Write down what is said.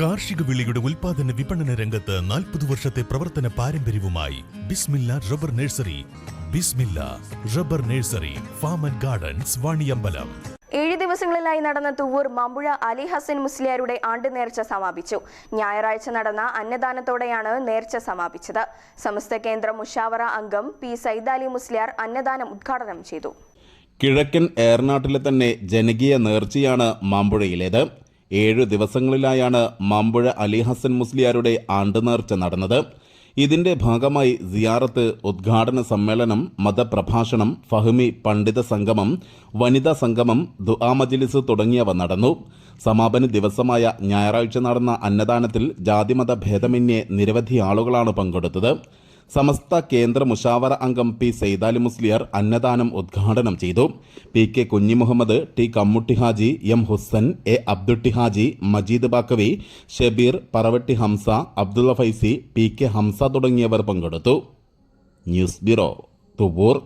കാർഷിക വിളയുടെ ഉൽപാദന വിപണന രംഗത്ത് 40 വർഷത്തെ പ്രവർത്തന പാരമ്പര്യവുമായി Bismillah rubber nursery. Bismillah rubber nursery, farm and gardens, Vaniyambalam. 7 ദിവസങ്ങളിലായി നടന്ന തുവ്വൂർ മമ്പുഴ അലി ഹസൻ മുസ്ലിയാരുടെ ആണ്ട് നേർച്ച സമാപിച്ചു. ഞായറാഴ്ച നടന്ന അന്നദാനത്തോടെയാണ് നേർച്ച സമാപിച്ചത്. സമസ്ത കേന്ദ്ര മുഷാവറ അംഗം പി സൈദാലി മുസ്ലിയാർ അന്നദാനം ഉദ്ഘാടനം ചെയ്തു. കിഴക്കൻ ഏറനാട്ടിലെ തന്നെ ജനകീയ നേർച്ചയാണ് മമ്പുഴയിലേത്. 7 ദിവസങ്ങളിലായാണ് മമ്പുഴ അലി ഹസൻ മുസ്ലിയാരുടെ ആണ്ട് നേർച്ച നടന്നത്. ഇതിന്റെ ഭാഗമായി സിയാറത്ത്, ഉദ്ഘാടന സമ്മേളനം, മതപ്രഭാഷണം, ഫഹ്മി പണ്ഡിത സംഗമം, വനിതാ സംഗമം, ദുആ മജ്ലിസ് തുടങ്ങിയവ നടന്നു. സമാപന ദിവസമായ ഞായറാഴ്ച നടന്ന അന്നദാനത്തിൽ ജാതിമത ഭേദമന്യേ നിരവധി ആളുകളാണ് പങ്കെടുത്തത്. സമസ്ത കേന്ദ്ര മുഷാവറ അംഗം പി സൈദാലി മുസ്ലിയാർ അന്നദാനം ഉദ്ഘാടനം ചെയ്തു. P K Kunhimuhammad, T Kammutty Haji, M Hussan, A Abdutty Haji, Majeed Baqavi, Shabeer, Paravatti Hamsa, Abdulla Faizy, P K Hamsa തുടങ്ങിയവർ പങ്കെടുത്തു. News bureau, Thuvvur.